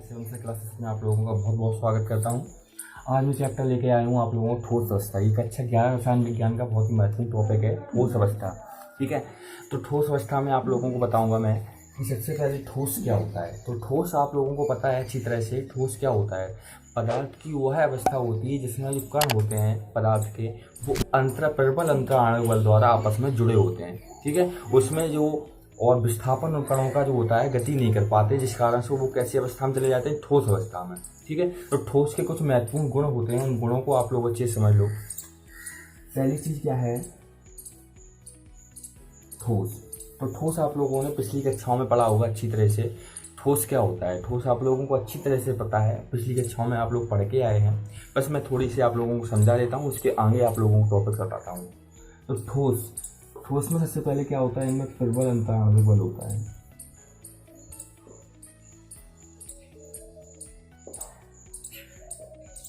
Seven से classes में आप लोगों का बहुत बहुत स्वागत करता हूं। आज मैं चैप्टर लेके आया हूं आप लोगों को ठोस अवस्था। ये कक्षा 11 रसायन विज्ञान का बहुत ही महत्वपूर्ण टॉपिक है, ठोस अवस्था। ठीक है, तो ठोस अवस्था में आप लोगों को बताऊंगा मैं कि सबसे पहले ठोस क्या होता है। तो ठोस आप लोगों को पता है अच्छी तरह से, ठोस क्या होता है। पदार्थ की वह अवस्था होती है जिसमें जो कण होते हैं पदार्थ के, वो प्रबल अंतर आणविक बल द्वारा आपस में जुड़े होते हैं। ठीक है, उसमें जो और विस्थापन उपकरणों का जो होता है गति नहीं कर पाते, जिस कारण से वो कैसी अवस्था में चले जाते हैं, ठोस अवस्था में। ठीक है, तो ठोस के कुछ महत्वपूर्ण गुण होते हैं, उन गुणों को आप लोग अच्छे से समझ लो। पहली चीज क्या है, ठोस। तो ठोस आप लोगों ने पिछली कक्षाओं में पढ़ा होगा अच्छी तरह से। ठोस क्या होता है, ठोस आप लोगों को अच्छी तरह से पता है, पिछली कक्षाओं में आप लोग पढ़ के आए हैं। बस मैं थोड़ी सी आप लोगों को समझा देता हूँ, उसके आगे आप लोगों को टॉपिक बताता हूँ। तो ठोस में सबसे पहले क्या होता है, इनमें प्रबल अंतर आणविक बल होता है।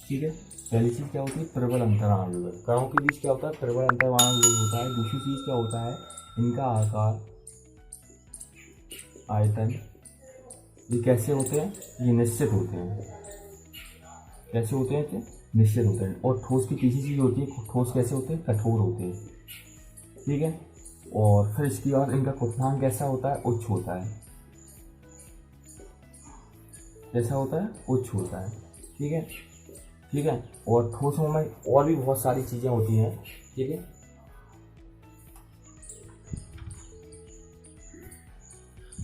ठीक है, पहली चीज क्या होती है, प्रबल अंतर आणविक बल। कणों के बीच क्या होता है, प्रबल अंतर आणविक बल होता है। दूसरी चीज क्या होता है, इनका आकार, आयतन, ये कैसे होते हैं, ये निश्चित होते हैं। कैसे होते हैं, ये निश्चित होते हैं। और ठोस की तीसरी चीज होती है, ठोस कैसे होते हैं, कठोर होते हैं। ठीक है, और फिर इसके बाद इनका क्वथनांक कैसा होता है, उच्च होता है। कैसा होता है, उच्च होता है। ठीक है, ठीक है। और ठोसों में और भी बहुत सारी चीजें होती हैं। ठीक है,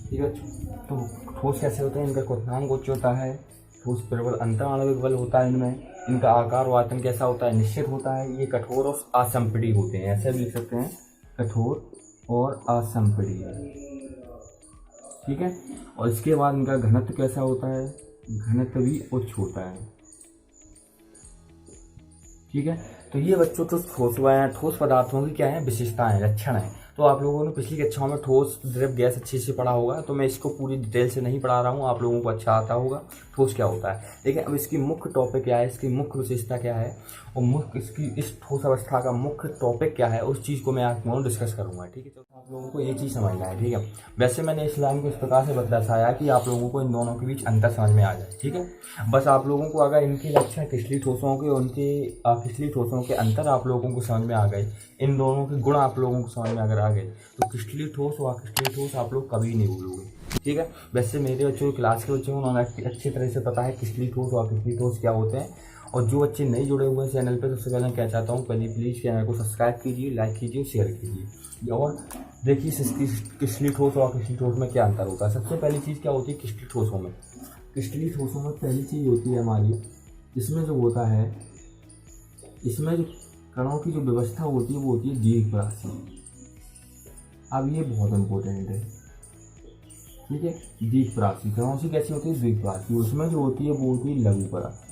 ठीक है। तो ठोस कैसे होते हैं, इनका क्वथनांक उच्च होता है, ठोस प्रबल अंतर आणविक बल होता है इनमें, इनका आकार व आयतन कैसा होता है, निश्चित होता है। ये कठोर और असंपीडी होते हैं, ऐसे भी लिख सकते हैं, कठोर और असंपीडी है। ठीक है, और इसके बाद इनका घनत्व कैसा होता है, घनत्व भी उच्च होता है। ठीक है, तो ये बच्चों तो ठोस पदार्थों की क्या है, विशेषताएं, लक्षण है। तो आप लोगों ने पिछली कक्षाओं में ठोस द्रव गैस अच्छे से पढ़ा होगा, तो मैं इसको पूरी डिटेल से नहीं पढ़ा रहा हूँ, आप लोगों को अच्छा आता होगा ठोस क्या होता है। लेकिन अब इसकी मुख्य टॉपिक क्या है, इसकी मुख्य विशेषता क्या है, और मुख्य इसकी इस ठोस अवस्था का मुख्य टॉपिक क्या है, उस चीज़ को मैं आप लोगों डिस्कस करूंगा। ठीक है, तो आप लोगों को ये चीज़ समझना है। ठीक है, वैसे मैंने इस लाइन को इस प्रकार से दर्शाया कि आप लोगों को इन दोनों के बीच अंतर समझ में आ जाए। ठीक है, बस आप लोगों को अगर इनके लक्षण क्रिस्टलीय ठोसों के, उनके क्रिस्टलीय ठोसों के अंतर आप लोगों को समझ में आ गए, इन दोनों के गुण आप लोगों को समझ में अगर आ गए, तो क्रिस्टलीय ठोस और अक्रिस्टलीय ठोस आप लोग कभी नहीं भूलोगे। ठीक है, वैसे मेरे बच्चों, क्लास के बच्चों को उन्होंने अच्छी तरह से पता है क्रिस्टलीय ठोस और अक्रिस्टलीय ठोस क्या होते हैं। और जो बच्चे नहीं जुड़े हुए हैं चैनल पे, सबसे पहले मैं क्या चाहता हूँ, पहले प्लीज़ चैनल को सब्सक्राइब कीजिए, लाइक कीजिए, शेयर कीजिए, और देखिए क्रिस्टलीय ठोस और अक्रिस्टलीय ठोस में क्या अंतर होता है। सबसे पहली चीज़ क्या होती है क्रिस्टलीय ठोसों में, क्रिस्टलीय ठोसों में पहली चीज़ होती है हमारी, इसमें जो होता है, इसमें जो कणों की जो व्यवस्था होती है वो होती है द्विपरासी। अब ये बहुत इंपॉर्टेंट है। ठीक है, द्विपरासी कणों से कैसी होती है, द्विपरासी। उसमें जो होती है वो होती है लघुपरासी।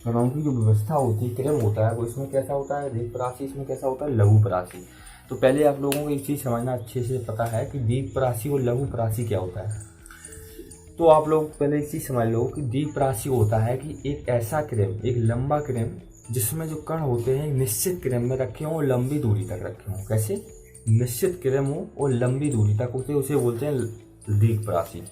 कणों की जो व्यवस्था होती है, क्रम होता है, वो इसमें कैसा होता है, द्विपरासी, इसमें कैसा होता है, लघुपरासी। तो पहले आप लोगों को एक चीज़ समझना अच्छे से पता है कि द्विपरासी और लघुपरासी क्या होता है। तो आप लोग पहले एक चीज़ समझ लो कि द्विपरासी होता है कि एक ऐसा क्रम, एक लंबा क्रम, जिसमें जो कण होते हैं निश्चित क्रम में रखे हों और लंबी दूरी तक रखे हों। कैसे, निश्चित क्रम हो और लंबी दूरी तक होते, उसे बोलते हैं द्विपरासी।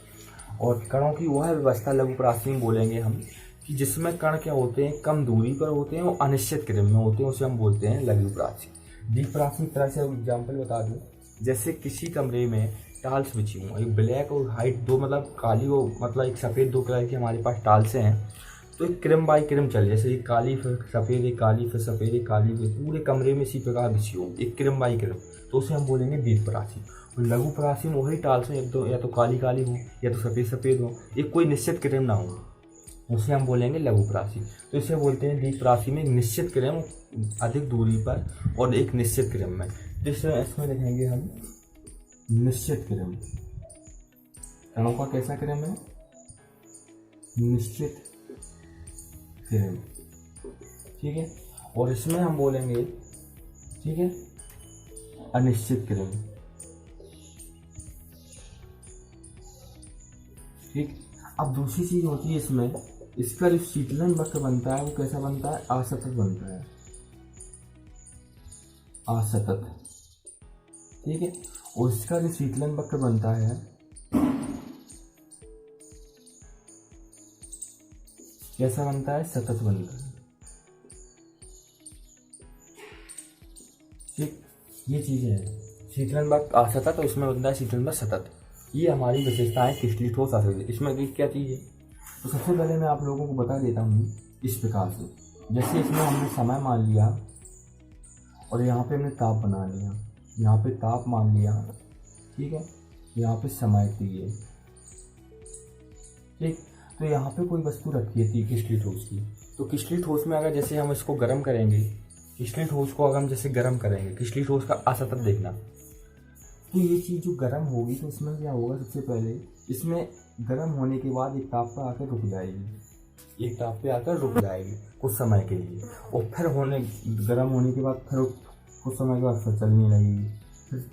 और कणों की वह व्यवस्था लघुपरासी में बोलेंगे हम, कि जिसमें कण क्या होते हैं, कम दूरी पर होते हैं और अनिश्चित क्रम में होते हैं, उसे हम बोलते हैं लघुपरासी। द्विपरासी की तरह से एग्जाम्पल बता दूं, जैसे किसी कमरे में टाल्स बिछी हुई, एक ब्लैक और वाइट दो, मतलब काली और मतलब एक सफ़ेद, दो कलर की हमारे पास टाल्सें हैं। तो एक क्रम बाई क्रम चल, जैसे एक काली फिर सफ़ेद, एक काली फिर सफ़ेद, एक काली फिर, पूरे कमरे में इसी प्रकार बिछी हो, एक क्रम बाई क्रम, तो उसे हम बोलेंगे द्विपरासी। और लघुपरासी में वही टाल्सें या तो काली काली हो या तो सफ़ेद सफ़ेद हो, एक कोई निश्चित क्रम ना हो, उसे हम बोलेंगे लघुपरासी। तो इसे बोलते हैं द्विपरासी में निश्चित क्रम, अधिक दूरी पर और एक निश्चित क्रम में। जिसमें इसमें लिखेंगे हम निश्चित क्रम, कणों का कैसा क्रम है, निश्चित क्रम। ठीक है, और इसमें हम बोलेंगे, ठीक है, अनिश्चित क्रम। ठीक, अब दूसरी चीज होती है इसमें, इसका जो शीतलन वक्र बनता है वो कैसा बनता है, असतत बनता है, असतत। ठीक है, और इसका जो शीतलन वक्र बनता है कैसा बनता है, सतत बनता है। ठीक, ये चीज़ें हैं। शीतलन व असतत, तो इसमें बनता है शीतलन व सतत। ये हमारी विशेषताएं किसली ठोस असतत। इसमें क्या चीज़ है, तो सबसे पहले मैं आप लोगों को बता देता हूँ इस प्रकार से। जैसे इसमें हमने समय मान लिया और यहाँ पे हमने ताप बना लिया, यहाँ पे ताप मान लिया, ठीक है, यहाँ पे समय दिए, ठीक। तो यहाँ पे कोई वस्तु रखी है किसली ठोस की, तो किसली ठोस में अगर जैसे हम इसको गर्म करेंगे, किसली ठोस को अगर हम जैसे गर्म करेंगे, किसली ठोस का असतत देखना, तो ये चीज़ जो गर्म होगी तो इसमें क्या होगा, सबसे पहले इसमें गर्म होने के बाद एक ताप पे आकर रुक जाएगी, एक ताप पे आकर रुक जाएगी कुछ समय के लिए, और फिर गर्म होने के बाद फिर कुछ समय के बाद फिर चलने लगेगी, फिर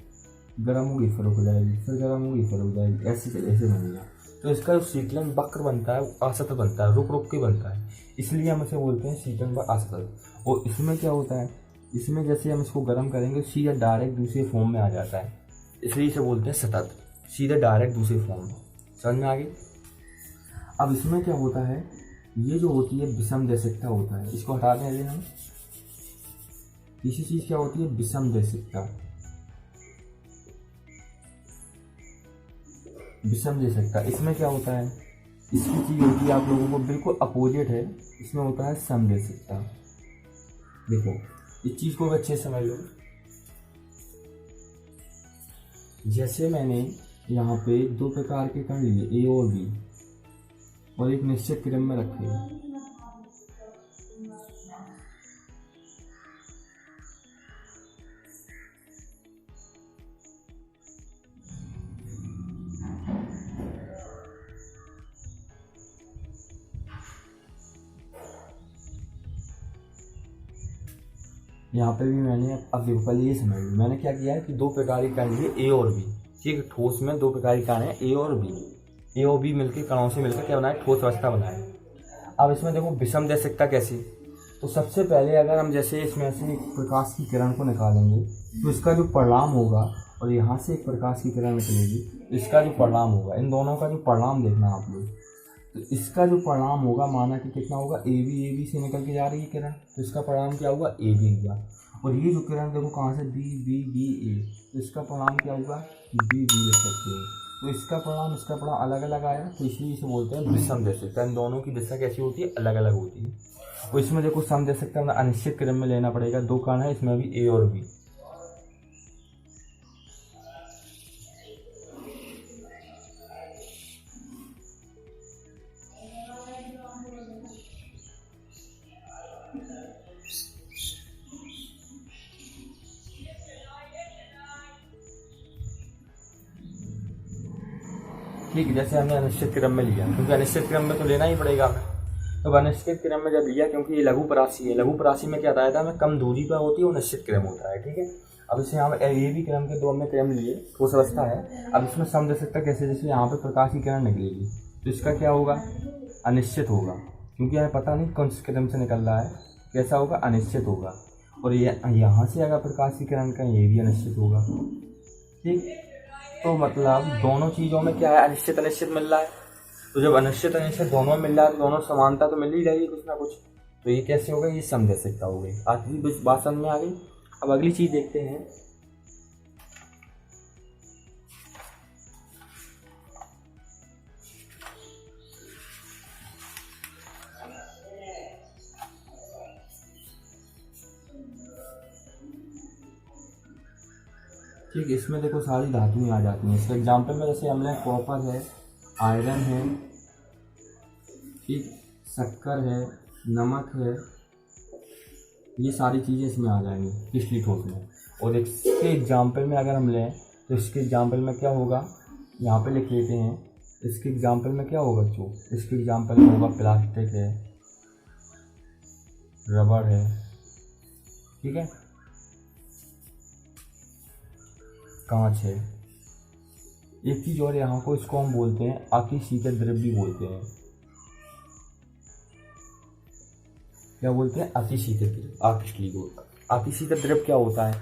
गर्म होगी फिर रुक जाएगी, फिर गर्म होगी फिर रुक जाएगी, ऐसे बनेगा। तो इसका जो शीतलन वक्र बनता है वो असतत बनता है, रुक रुक के बनता है, इसलिए हम इसे बोलते हैं शीतलन व असतत। और इसमें क्या होता है, इसमें जैसे हम इसको गर्म करेंगे सीधा डायरेक्ट दूसरे फॉर्म में आ जाता है, इसलिए इसे बोलते हैं सतत, सीधे डायरेक्ट दूसरे फॉर्म में। समझ में आ गई। अब इसमें क्या होता है, ये जो होती है विषम दैशिकता होता है, इसको हटा दें हम। तीसरी चीज क्या होती है, विषम दैशिकता। विषम दैशिकता, इसमें क्या होता है, इसकी चीज होती है आप लोगों को बिल्कुल अपोजिट है, इसमें होता है समदैशिकता। देखो इस चीज को अच्छे से समझ लो। जैसे मैंने यहाँ पे दो प्रकार के कण लिए, ए और बी, और एक निश्चित क्रम में रखे, यहाँ पे भी मैंने अब देखो पहले ये समझ लो, मैंने क्या किया है कि दो प्रकार के कण लिए ए और बी, ठीक। ठोस में दो प्रकार के कण है ए और बी, ए और बी मिलकर कणों से मिलकर क्या बनाए, ठोस अवस्था बनाए। अब इसमें देखो विषम दैशिकता कैसी, तो सबसे पहले अगर हम जैसे इसमें से एक प्रकाश की किरण को निकालेंगे तो इसका जो परिणाम होगा, और यहाँ से एक प्रकाश की किरण निकलेगी तो इसका जो परिणाम होगा, इन दोनों का जो परिणाम देखना आप लोग, तो इसका जो परिणाम होगा माना कि कितना होगा, ए बी से निकल के जा रही है किरण, तो इसका परिणाम क्या होगा, ए बी होगा। और ये जो किरण देखो कहाँ से, बी बी बी ए, तो इसका परिणाम क्या होगा, बी बी लिख सकते हो। तो इसका परिणाम अलग अलग आया, तो इसलिए इसे बोलते हैं विषम दैशिकता। इन दोनों की दिशा कैसी होती है, अलग अलग होती है। और इसमें देखो सम दैशिकता हमें अनिश्चित क्रम में लेना पड़ेगा, दो कण है इसमें भी ए और बी। ठीक, जैसे हमने अनिश्चित क्रम में लिया, क्योंकि अनिश्चित क्रम में तो लेना ही पड़ेगा हमें, तो अनिश्चित क्रम में जब लिया, क्योंकि ये लघु परासी है, लघु परासी में क्या बताया था हमें, कम दूरी पर होती है वो निश्चित क्रम होता है, ठीक है। अब इसे यहाँ ए बी क्रम के दो हमने क्रम लिए, ठोस अवस्था है। अब इसमें सम दैशिकता कैसे, जैसे यहाँ पे प्रकाश की किरण निकलेगी तो इसका क्या होगा, अनिश्चित होगा, क्योंकि हमें पता नहीं कौन से क्रम से निकल रहा है, कैसा होगा, अनिश्चित होगा। और ये यहाँ से अगर प्रकाश की किरण का, ये भी अनिश्चित होगा, ठीक। तो मतलब दोनों चीज़ों में क्या है, अनिश्चित अनिश्चित मिल रहा है। तो जब अनिश्चित अनिश्चित दोनों मिल रहा है तो दोनों समानता तो मिल ही रही है कुछ ना कुछ, तो ये कैसे हो गई, ये सम दैशिकता हो गई। आखिरी बात समझ में आ गई। अब अगली चीज़ देखते हैं, ठीक। इसमें देखो सारी धातुएं आ जाती हैं। इसके एग्जाम्पल में जैसे हमने कॉपर है, आयरन है, ठीक, शक्कर है, नमक है, ये सारी चीज़ें इसमें आ जाएंगी किसली ठोस में। और इसके एग्जाम्पल में अगर हम लें तो इसके एग्जाम्पल में क्या होगा, यहाँ पे लिख लेते हैं, इसके एग्जाम्पल में क्या होगा, जो इसके एग्जाम्पल में होगा प्लास्टिक है, रबड़ है, ठीक है, कांच है। एक चीज और यहाँ को, इसको हम बोलते हैं अतिशीतल द्रव्य भी बोलते हैं। क्या बोलते हैं, अतिशीतल द्रव्य। अतिशीतल द्रव्य क्या होता है,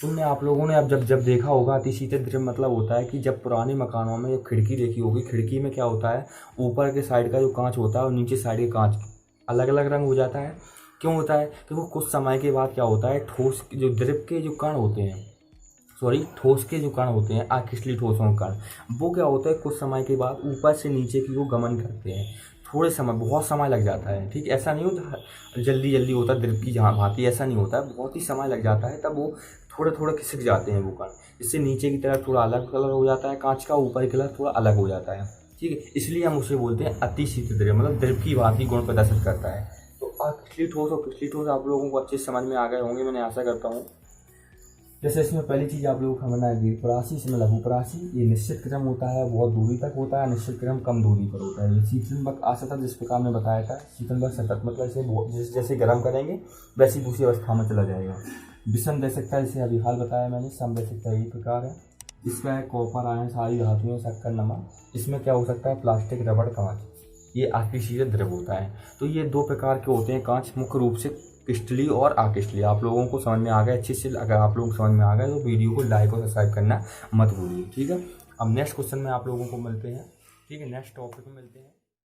तुमने आप लोगों ने अब जब देखा होगा अतिशीतल द्रव मतलब होता है कि जब पुराने मकानों में जब खिड़की देखी होगी, खिड़की में क्या होता है, ऊपर के साइड का जो कांच होता है और नीचे साइड का कांच अलग अलग रंग हो जाता है। क्यों होता है? क्योंकि कुछ समय के बाद क्या होता है, ठोस जो द्रव के जो कण होते हैं, ठोस के जो कण होते हैं, आकृष्टीय ठोसों के कण, वो क्या होता है कुछ समय के बाद ऊपर से नीचे की वो गमन करते हैं। थोड़े समय, बहुत समय लग जाता है, ठीक, ऐसा नहीं होता जल्दी जल्दी होता द्रव की जहाँ भांति, ऐसा नहीं होता है, बहुत ही समय लग जाता है। तब वो थोड़े थोड़े खिसक जाते हैं वो कण, इससे नीचे की तरफ थोड़ा अलग कलर हो जाता है कांच का, ऊपर की कलर थोड़ा अलग हो जाता है, ठीक है। इसलिए हम उसे बोलते हैं अतिशीतल द्रव, मतलब द्रव की भांति गुण प्रदर्शित करता है। तो आकृष्टीय ठोस और क्रिस्टलीय ठोस आप लोगों को अच्छे से समझ में आ गए होंगे, मैंने आशा करता हूँ। जैसे इसमें पहली चीज़ आप लोगों को समझना है दीर्घपरासी, इसमें लघुपरासी। ये निश्चित क्रम होता है, बहुत दूरी तक होता है, निश्चित क्रम कम दूरी पर होता है। ये शीतलक असतत, जिस प्रकार में बताया था, शीतलक सतत मतलब इसे जैसे गर्म करेंगे वैसी दूसरी अवस्था में चला जाएगा। विषम दे सकता है, जैसे अभी हाल बताया मैंने। सम दे सकता है, ये प्रकार है। इसका है कॉपर, आयन, सारी धातुएं, शक्कर, नमक। इसमें क्या हो सकता है, प्लास्टिक, रबड़, कांच। ये आकृष्टीय द्रव होता है। तो ये दो प्रकार के होते हैं कांच, मुख्य रूप से क्रिस्टलीय और आकृष्टीय। आप लोगों को समझ में आ गया अच्छे से? अगर आप लोगों को समझ में आ गया तो वीडियो को लाइक और सब्सक्राइब करना मत भूलिए, ठीक है। अब नेक्स्ट क्वेश्चन में आप लोगों को मिलते हैं, ठीक है, नेक्स्ट टॉपिक में मिलते हैं।